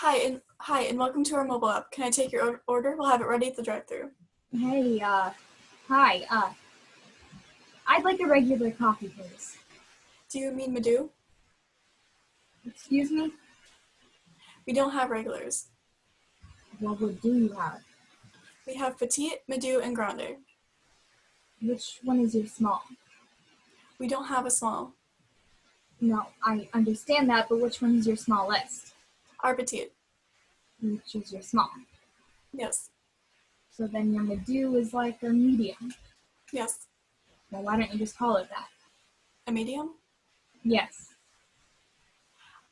Hi, and welcome to our mobile app. Can I take your order? We'll have it ready at the drive-thru. Hey, hi, I'd like a regular coffee, please. Do you mean Madhu? Excuse me? We don't have regulars. What do you have? We have petite, Madhu, and grande. Which one is your small? We don't have a small. No, I understand that, but which one is your smallest? Our petite. Which is your small? Yes. So then your Madhu is like a medium. Yes. Well, why don't you just call it that? A medium? Yes.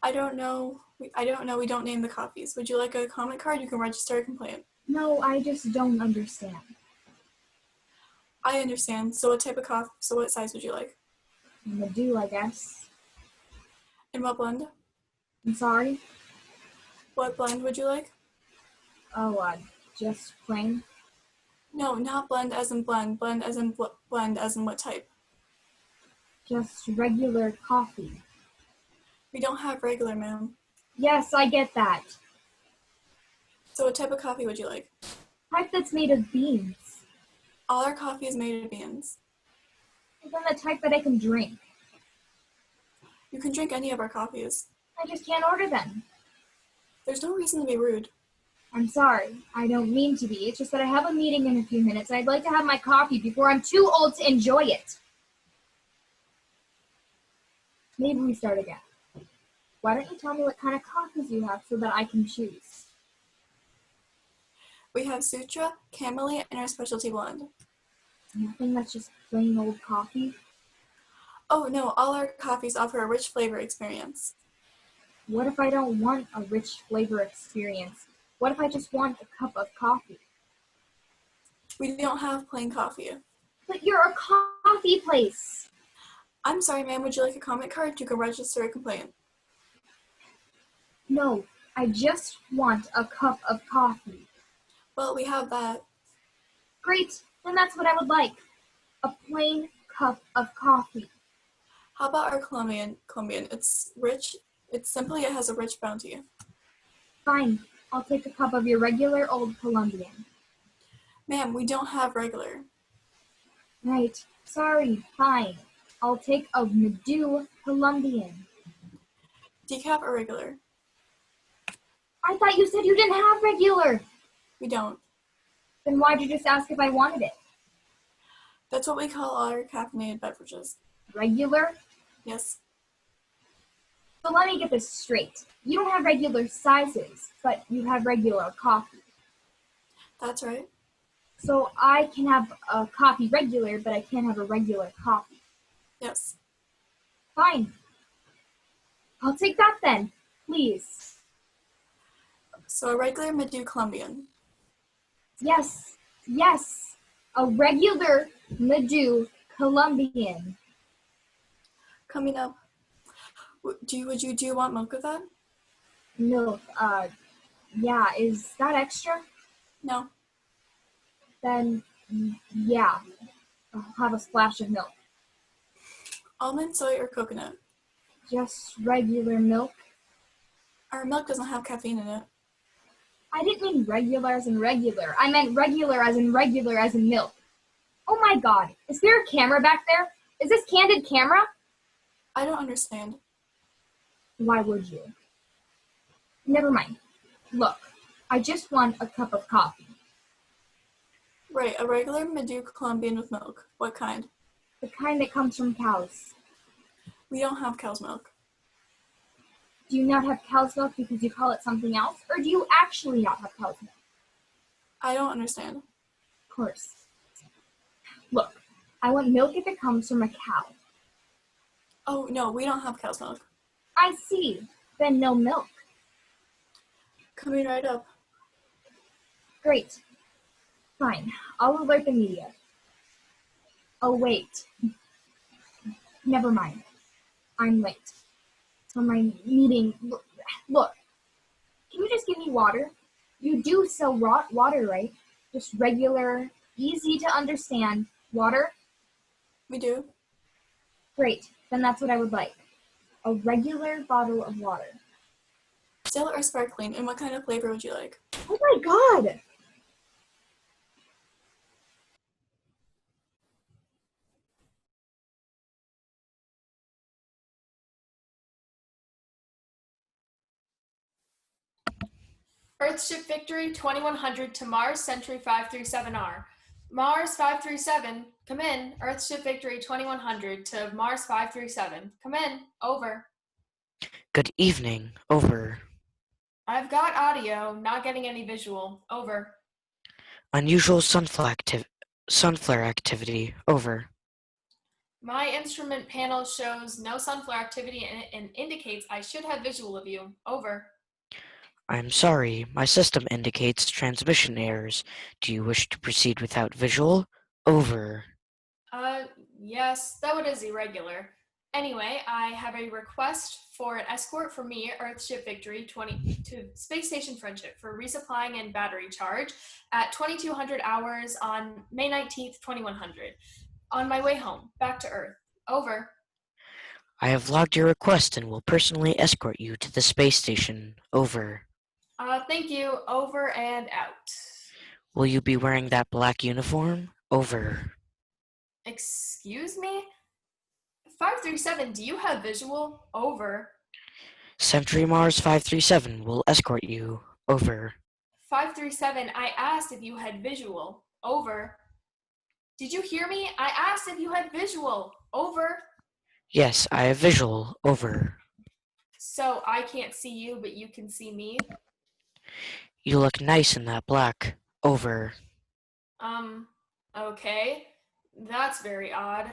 I don't know. We don't name the coffees. Would you like a comment card? You can register a complaint. No, I just don't understand. I understand. So what size would you like? Madhu, I guess. And what blend? I'm sorry? What blend would you like? Oh, just plain? No, not blend as in blend. Blend as in blend as in what type? Just regular coffee. We don't have regular, ma'am. Yes, I get that. So what type of coffee would you like? Type that's made of beans. All our coffee is made of beans. And then the type that I can drink. You can drink any of our coffees. I just can't order them. There's no reason to be rude. I'm sorry. I don't mean to be. It's just that I have a meeting in a few minutes and I'd like to have my coffee before I'm too old to enjoy it. Maybe we start again. Why don't you tell me what kind of coffees you have so that I can choose? We have Sutra, Camellia, and our specialty blend. Nothing that's just plain old coffee? Oh no, all our coffees offer a rich flavor experience. What if I don't want a rich flavor experience? What if I just want a cup of coffee? We don't have plain coffee. But you're a coffee place. I'm sorry, ma'am, would you like a comment card? You can register a complaint. No, I just want a cup of coffee. Well, we have that. Great, then that's what I would like. A plain cup of coffee. How about our Colombian? It's rich. It has a rich bounty. Fine, I'll take a cup of your regular old Colombian. Ma'am, we don't have regular. Right, sorry, fine. I'll take a Madhu Colombian. Decaf or regular? I thought you said you didn't have regular. We don't. Then why'd you just ask if I wanted it? That's what we call our caffeinated beverages. Regular? Yes. So let me get this straight. You don't have regular sizes, but you have regular coffee. That's right. So I can have a coffee regular, but I can't have a regular coffee. Yes. Fine. I'll take that then, please. So a regular Madhu Colombian. Yes, a regular Madhu Colombian. Coming up. Do you want milk with that? Milk, yeah, is that extra? No. Then, yeah, I'll have a splash of milk. Almond, soy, or coconut? Just regular milk? Our milk doesn't have caffeine in it. I didn't mean regular as in regular. I meant regular as in milk. Oh my god, is there a camera back there? Is this candid camera? I don't understand. Why would you? Never mind. Look, I just want a cup of coffee. Right, a regular Madhu Colombian with milk. What kind? The kind that comes from cows. We don't have cow's milk. Do you not have cow's milk because you call it something else? Or do you actually not have cow's milk? I don't understand. Of course. Look, I want milk if it comes from a cow. Oh, no, we don't have cow's milk. I see. Then no milk. Coming right up. Great. Fine. I'll alert the media. Oh, wait. Never mind. I'm late. For my meeting. Look. Can you just give me water? You do sell water, right? Just regular, easy to understand water? We do. Great. Then that's what I would like. A regular bottle of water. Still or sparkling, and what kind of flavor would you like? Oh my god! Earthship Victory 2100 to Mars Century 537R. Mars 537, come in. Earthship Victory 2100 to Mars 537. Come in. Over. Good evening. Over. I've got audio, not getting any visual. Over. Unusual sunflare activity. Over. My instrument panel shows no sunflare activity and indicates I should have visual of you. Over. I'm sorry, my system indicates transmission errors. Do you wish to proceed without visual? Over. Yes, though it is irregular. Anyway, I have a request for an escort for me, Earthship Victory 20 to Space Station Friendship for resupplying and battery charge at 2200 hours on May 19th, 2100. On my way home, back to Earth. Over. I have logged your request and will personally escort you to the space station. Over. Thank you. Over and out. Will you be wearing that black uniform? Over. Excuse me? 537, do you have visual? Over. Century Mars 537 will escort you. Over. 537, I asked if you had visual. Over. Did you hear me? I asked if you had visual. Over. Yes, I have visual. Over. So I can't see you, but you can see me? You look nice in that black. Over. Okay. That's very odd.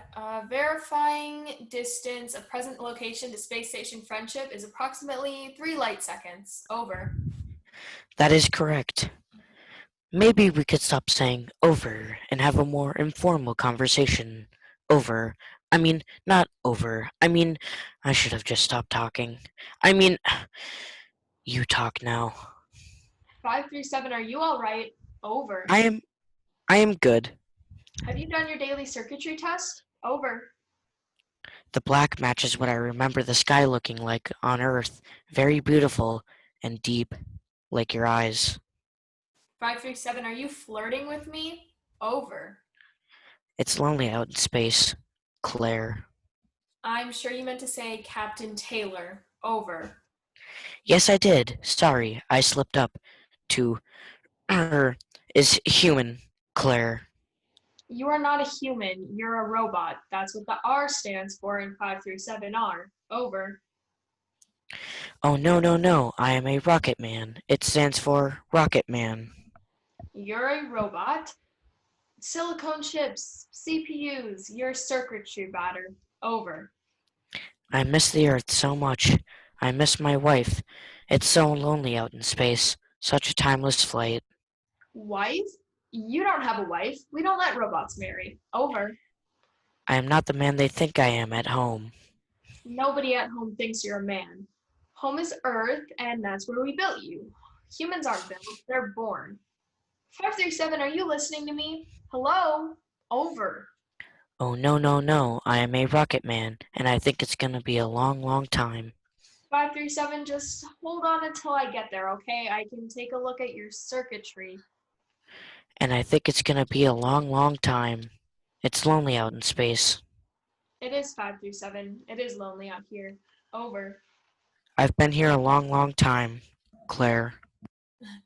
Verifying distance of present location to Space Station Friendship is approximately 3 light seconds. Over. That is correct. Maybe we could stop saying over and have a more informal conversation. Over. I mean, not over. I mean, I should have just stopped talking. I mean, you talk now. 537, are you all right? Over. I am good. Have you done your daily circuitry test? Over. The black matches what I remember the sky looking like on Earth. Very beautiful and deep, like your eyes. 537, are you flirting with me? Over. It's lonely out in space, Claire. I'm sure you meant to say Captain Taylor. Over. Yes, I did. Sorry, I slipped up. To is human, Claire. You are not a human, you're a robot. That's what the R stands for in 537R. Over. Oh, no, no, no. I am a Rocket Man. It stands for Rocket Man. You're a robot. Silicone chips, CPUs, your circuitry batter. Over. I miss the Earth so much. I miss my wife. It's so lonely out in space. Such a timeless flight. Wife? You don't have a wife. We don't let robots marry. Over. I am not the man they think I am at home. Nobody at home thinks you're a man. Home is Earth, and that's where we built you. Humans aren't built, they're born. 537, are you listening to me? Hello? Over. Oh, no, no, no. I am a Rocket Man, and I think it's gonna be a long, long time. 537, just hold on until I get there, okay? I can take a look at your circuitry. And I think it's gonna be a long, long time. It's lonely out in space. It is 537. It is lonely out here. Over. I've been here a long, long time, Claire.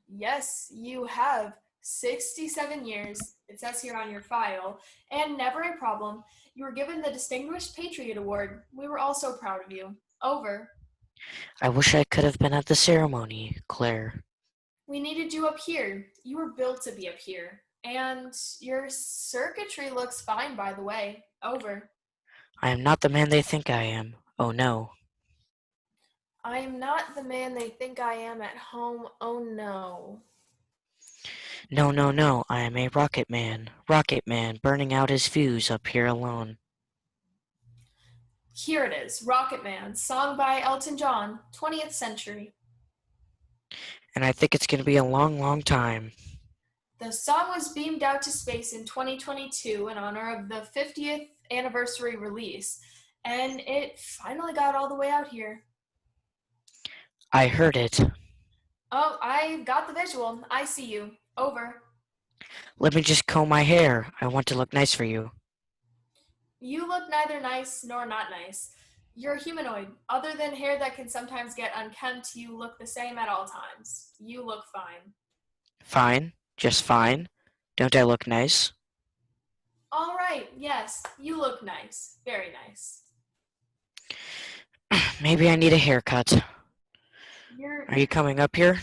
Yes, you have. 67 years, it says here on your file, and never a problem. You were given the Distinguished Patriot Award. We were all so proud of you. Over. I wish I could have been at the ceremony, Claire. We needed you up here. You were built to be up here. And your circuitry looks fine, by the way. Over. I am not the man they think I am. Oh no. I am not the man they think I am at home. Oh no. No, no, no. I am a Rocket Man. Rocket Man burning out his fuse up here alone. Here it is, Rocket Man, song by Elton John, 20th century. And I think it's gonna be a long, long time. The song was beamed out to space in 2022 in honor of the 50th anniversary release, and it finally got all the way out here. I heard it. Oh, I got the visual. I see you. Over. Let me just comb my hair. I want to look nice for you. You look neither nice nor not nice. You're humanoid. Other than hair that can sometimes get unkempt, you look the same at all times. You look fine. Fine. Just fine. Don't I look nice? All right, yes, you look nice. Very nice. Maybe I need a haircut. Your Are you coming up here?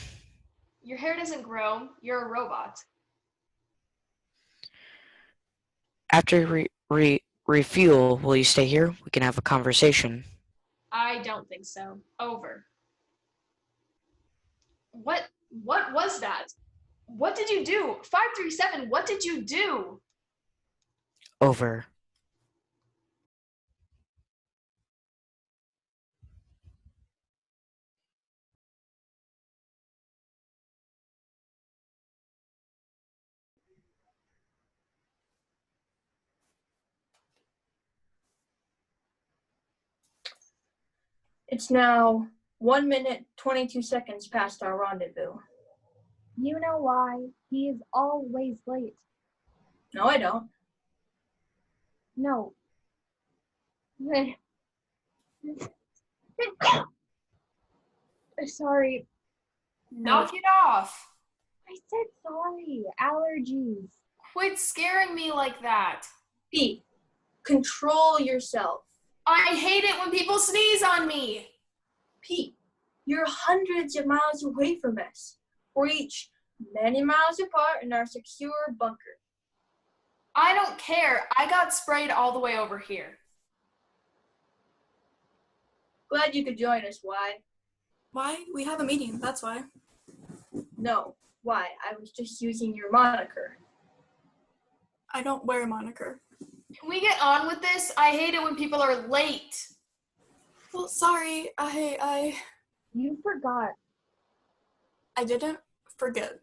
your hair doesn't grow. You're a robot. After refuel, will you stay here? We can have a conversation. I don't think so. Over. What was that? What did you do? 537, what did you do? Over. It's now 1 minute, 22 seconds past our rendezvous. You know why? He is always late. No, I don't. No. Sorry. Knock it off. I said sorry. Allergies. Quit scaring me like that. Pete, control yourself. I hate it when people sneeze on me. Pete, you're hundreds of miles away from us. We're each many miles apart in our secure bunker. I don't care. I got sprayed all the way over here. Glad you could join us. Why? Why? We have a meeting, that's why. No. Why? I was just using your moniker. I don't wear a moniker. Can we get on with this? I hate it when people are late. Well, sorry, I You forgot. didn't forget.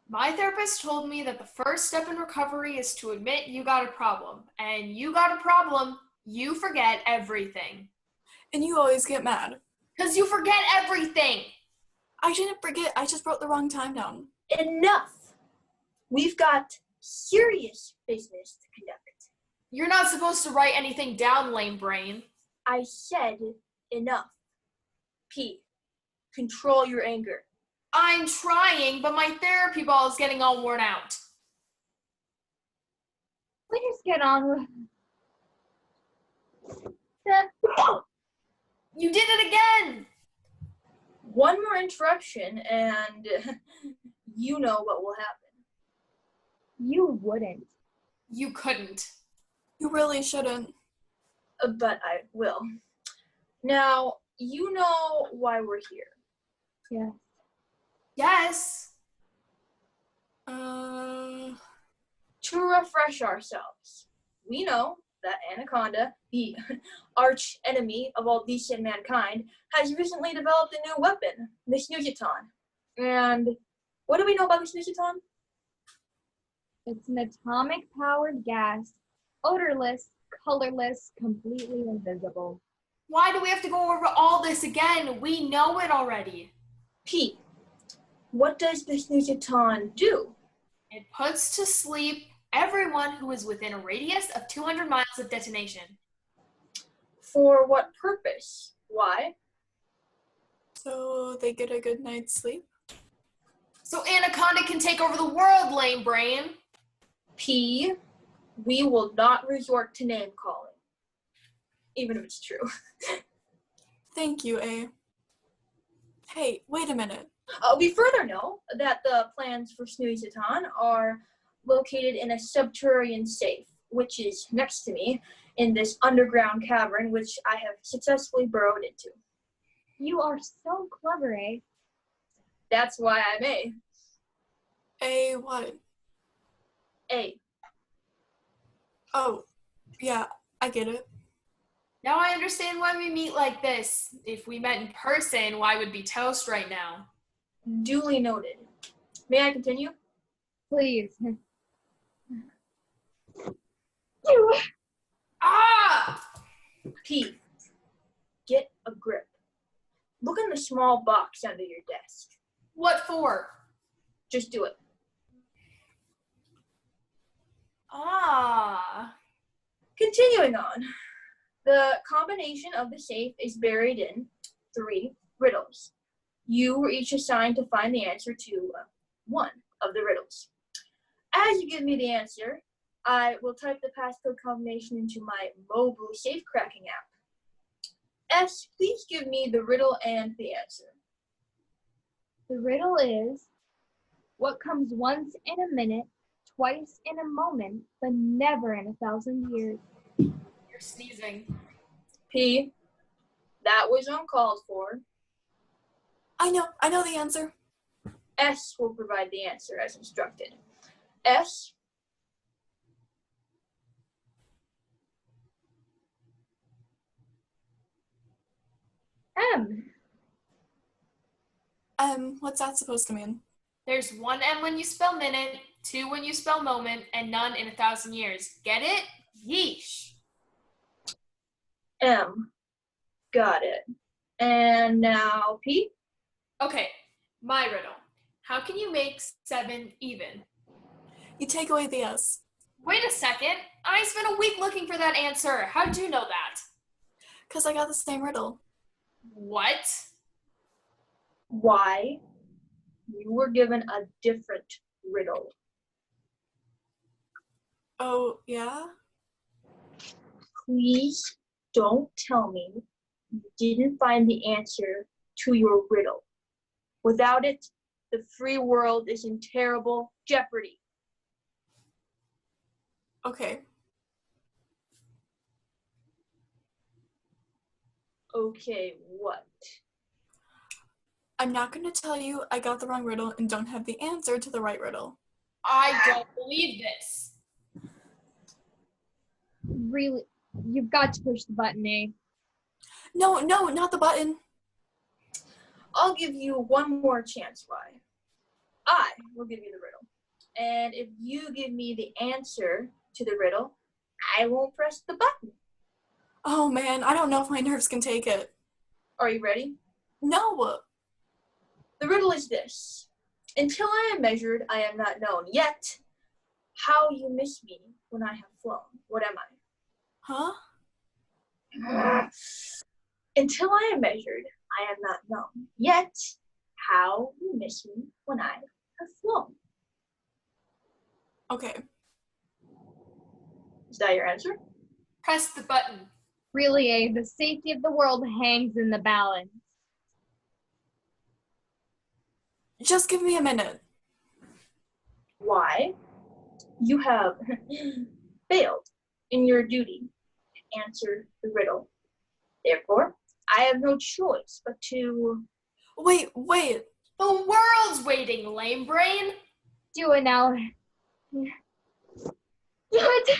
My therapist told me that the first step in recovery is to admit you got a problem. And you got a problem, you forget everything. And you always get mad. Because you forget everything. I didn't forget, I just wrote the wrong time down. Enough! We've got serious business to conduct. You're not supposed to write anything down, lame brain. I said enough. Pete, control your anger. I'm trying, but my therapy ball is getting all worn out. We just get on with You did it again! One more interruption and you know what will happen. You wouldn't. You couldn't. You really shouldn't. But I will. Now, you know why we're here. Yeah. Yes. To refresh ourselves. We know that Anaconda, the arch enemy of all decent mankind, has recently developed a new weapon, the Snoozeaton. And what do we know about the Snoozeaton? It's an atomic powered gas, odorless, colorless, completely invisible. Why do we have to go over all this again? We know it already. Pete, what does the Snoozeaton do? It puts to sleep everyone who is within a radius of 200 miles of detonation. For what purpose? Why? So they get a good night's sleep? So Anaconda can take over the world, lame brain. P, we will not resort to name calling. Even if it's true. Thank you, A. Hey, wait a minute. We further know that the plans for Snoozeaton are located in a subterranean safe, which is next to me in this underground cavern, which I have successfully burrowed into. You are so clever, eh? That's why I'm A. A what? A. Oh, yeah, I get it. Now I understand why we meet like this. If we met in person, why would be toast right now? Duly noted. May I continue? Please. You. Ah! P. Get a grip. Look in the small box under your desk. What for? Just do it. Ah. Continuing on. The combination of the safe is buried in 3 riddles. You were each assigned to find the answer to one of the riddles. As you give me the answer, I will type the passcode combination into my mobile safe cracking app. S, please give me the riddle and the answer. The riddle is, what comes once in a minute, twice in a moment, but never in 1,000 years? You're sneezing. P, that was uncalled for. I know the answer. S will provide the answer as instructed. S, M. What's that supposed to mean? There's 1 M when you spell minute, 2 when you spell moment, and none in 1,000 years. Get it? Yeesh. M. Got it. And now P. Okay, my riddle. How can you make 7 even? You take away the S. Wait a second. I spent a week looking for that answer. How'd you know that? Because I got the same riddle. What? Y. You were given a different riddle. Oh, yeah? Please don't tell me you didn't find the answer to your riddle. Without it, the free world is in terrible jeopardy. Okay. Okay, what? I'm not going to tell you I got the wrong riddle and don't have the answer to the right riddle. I don't believe this. Really, you've got to push the button, A. No, not the button. I'll give you one more chance, Y. I will give you the riddle. And if you give me the answer to the riddle, I won't press the button. Oh man, I don't know if my nerves can take it. Are you ready? No. The riddle is this. Until I am measured, I am not known. Yet, how you miss me when I have flown. What am Huh? I? Until I am measured, I am not known. Yet, how you miss me when I have flown. Okay. Is that your answer? Press the button. Really, A, the safety of the world hangs in the balance. Just give me a minute. Why? You have failed in your duty to answer the riddle. Therefore, I have no choice but to... Wait. The world's waiting, lame brain. Do it now. Do it!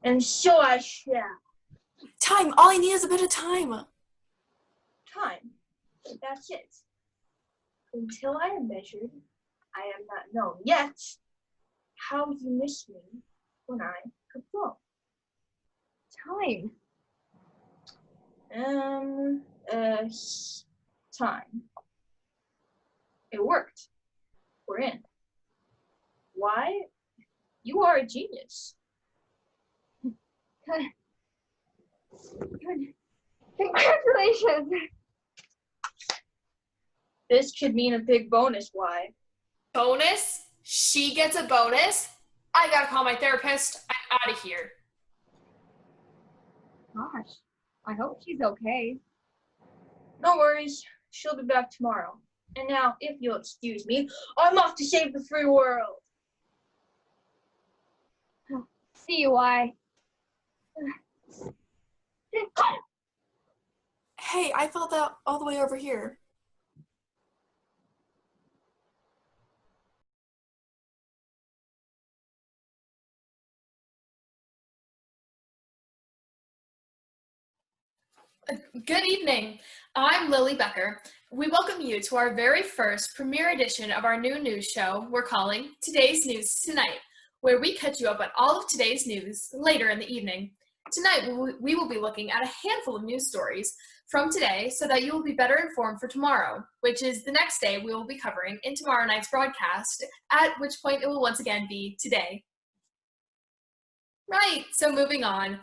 And so I shall. Time. All I need is a bit of time. Time. That's it. Until I am measured, I am not known. Yet, how you miss me when I have flown. Time. Time. It worked. We're in. Why? You are a genius. Congratulations! This could mean a big bonus. Why? Bonus? She gets a bonus? I gotta call my therapist. I'm out of here. Gosh, I hope she's okay. No worries. She'll be back tomorrow. And now, if you'll excuse me, I'm off to save the free world. See you, Y. Hey, I felt that all the way over here. Good evening. I'm Lily Becker. We welcome you to our very first premiere edition of our new news show we're calling Today's News Tonight, where we catch you up on all of today's news later in the evening. Tonight, we will be looking at a handful of news stories from today so that you will be better informed for tomorrow, which is the next day we will be covering in tomorrow night's broadcast, at which point it will once again be today. Right, so moving on.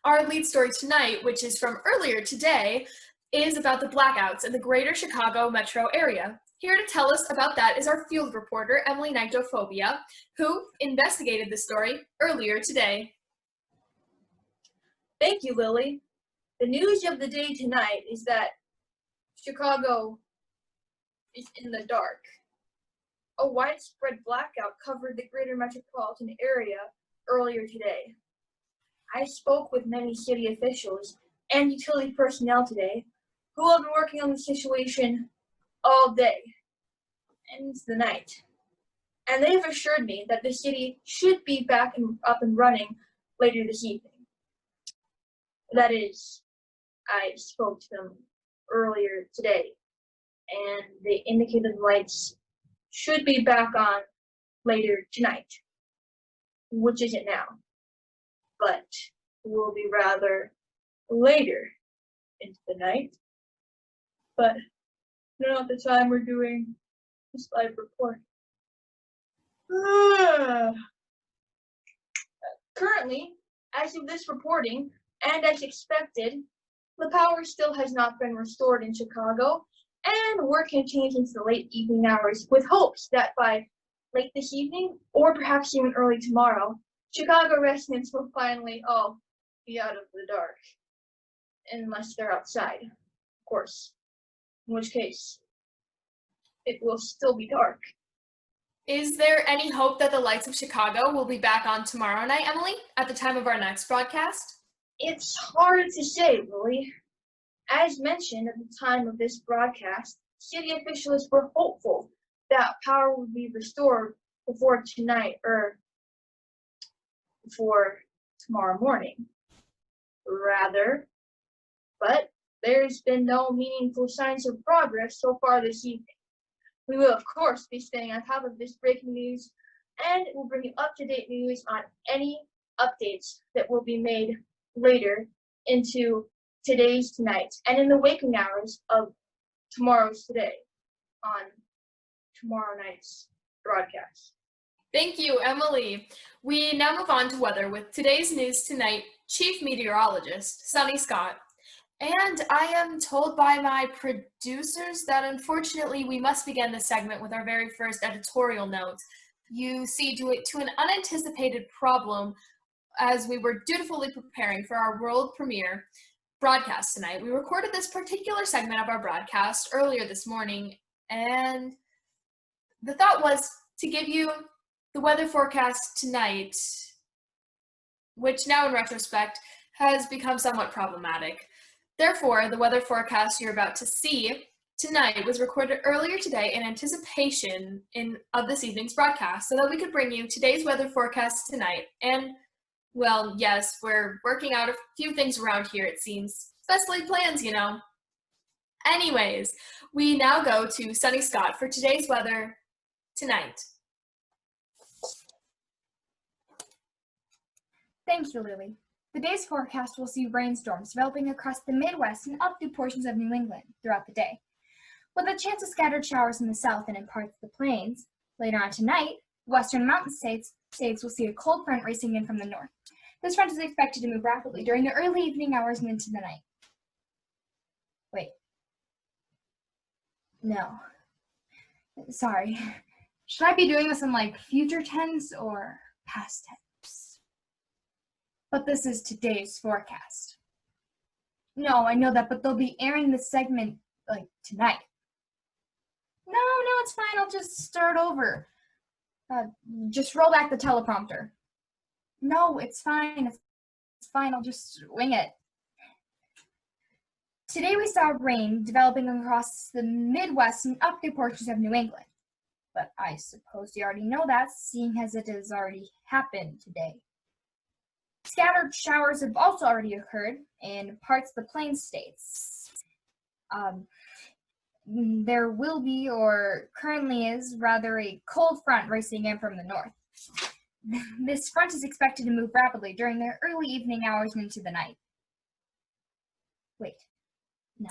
Our lead story tonight, which is from earlier today, is about the blackouts in the greater Chicago metro area. Here to tell us about that is our field reporter, Emily Nyctophobia, who investigated the story earlier today. Thank you, Lily. The news of the day tonight is that Chicago is in the dark. A widespread blackout covered the greater metropolitan area earlier today. I spoke with many city officials and utility personnel today who have been working on the situation all day and into the night. And they have assured me that the city should be back and up and running later this evening. That is, I spoke to them earlier today, and they indicated the lights should be back on later tonight, which isn't now, but will be rather later into the night. But not the time we're doing this live report. Currently, as of this reporting, and as expected, the power still has not been restored in Chicago, and work continues into the late evening hours with hopes that by late this evening, or perhaps even early tomorrow, Chicago residents will finally all be out of the dark. Unless they're outside, of course. In which case, it will still be dark. Is there any hope that the lights of Chicago will be back on tomorrow night, Emily, at the time of our next broadcast? It's hard to say, Lily. As mentioned at the time of this broadcast, city officials were hopeful that power would be restored before tonight or before tomorrow morning. Rather, but there's been no meaningful signs of progress so far this evening. We will, of course, be staying on top of this breaking news, and we'll bring you up-to-date news on any updates that will be made later into today's tonight and in the waking hours of tomorrow's today on tomorrow night's broadcast. Thank you, Emily. We now move on to weather with today's news tonight, Chief Meteorologist Sunny Scott. And I am told by my producers that unfortunately we must begin this segment with our very first editorial note. You see, due to an unanticipated problem, as we were dutifully preparing for our world premiere broadcast tonight, we recorded this particular segment of our broadcast earlier this morning, and the thought was to give you the weather forecast tonight, which now in retrospect has become somewhat problematic. Therefore, the weather forecast you're about to see tonight was recorded earlier today in anticipation of this evening's broadcast so that we could bring you today's weather forecast tonight. And, well, yes, we're working out a few things around here, it seems. Best laid plans, you know. Anyways, we now go to Sunny Scott for today's weather tonight. Thank you, Lily. The day's forecast will see rainstorms developing across the Midwest and up through portions of New England throughout the day, with a chance of scattered showers in the south and in parts of the plains. Later on tonight, western mountain states will see a cold front racing in from the north. This front is expected to move rapidly during the early evening hours and into the night. Wait. No. Sorry. Should I be doing this in like future tense or past tense? But this is today's forecast. No, I know that, but they'll be airing this segment like tonight. No, it's fine. I'll just start over. Just roll back the teleprompter. No, it's fine. It's fine. I'll just wing it. Today we saw rain developing across the Midwest and up through portions of New England. But I suppose you already know that, seeing as it has already happened today. Scattered showers have also already occurred in parts of the Plains states. There will be, or currently is, rather a cold front racing in from the north. This front is expected to move rapidly during the early evening hours and into the night. Wait, no.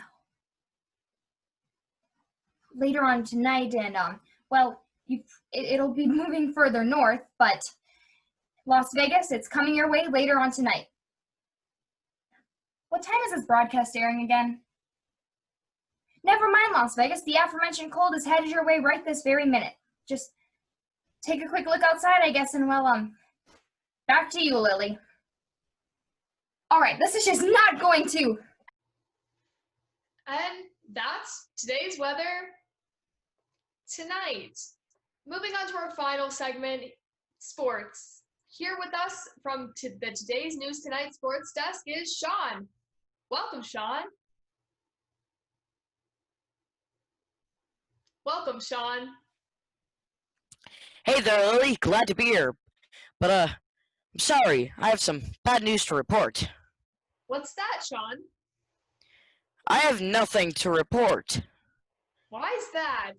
later on tonight, and well, it'll be moving further north, but Las Vegas, it's coming your way later on tonight. What time is this broadcast airing again? Never mind, Las Vegas. The aforementioned cold is headed your way right this very minute. Just take a quick look outside, I guess, and well, back to you, Lily. All right, this is just not going to. And that's today's weather tonight. Moving on to our final segment, sports. Here with us from the Today's News Tonight sports desk is Sean. Welcome, Sean. Welcome, Sean. Hey there, Lily. Glad to be here. But, I'm sorry. I have some bad news to report. What's that, Sean? I have nothing to report. Why is that?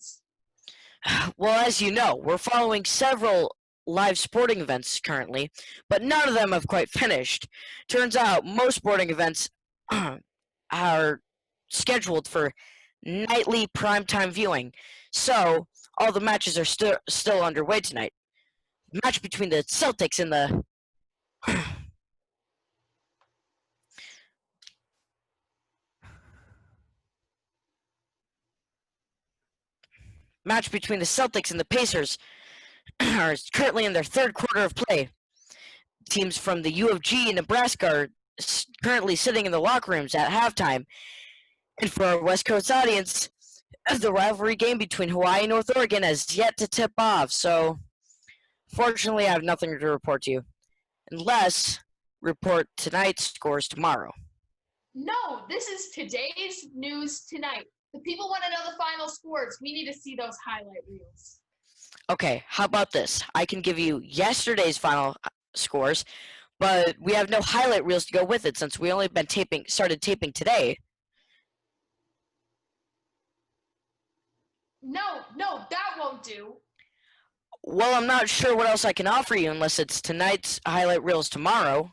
Well, as you know, we're following several live sporting events currently, but none of them have quite finished. Turns out most sporting events are scheduled for nightly primetime viewing, so all the matches are still underway tonight. The match between the Celtics and the match between the Celtics and the Pacers are currently in their third quarter of play. Teams from the U of G and Nebraska are currently sitting in the locker rooms at halftime. And for our West Coast audience, the rivalry game between Hawaii and North Oregon has yet to tip off. So, fortunately, I have nothing to report to you, unless report tonight's scores tomorrow. No, this is Today's News Tonight. The people want to know the final scores. We need to see those highlight reels. Okay, how about this? I can give you yesterday's final scores, but we have no highlight reels to go with it since we only started taping today. No, that won't do. Well, I'm not sure what else I can offer you unless it's tonight's highlight reels tomorrow.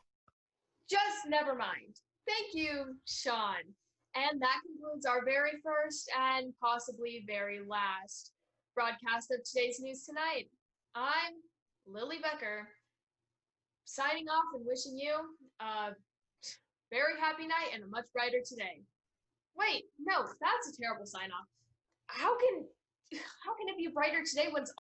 Just never mind. Thank you, Sean. And that concludes our very first and possibly very last broadcast of Today's News Tonight. I'm Lily Becker, signing off and wishing you a very happy night and a much brighter today. Wait, no, that's a terrible sign off. How can it be brighter today when it's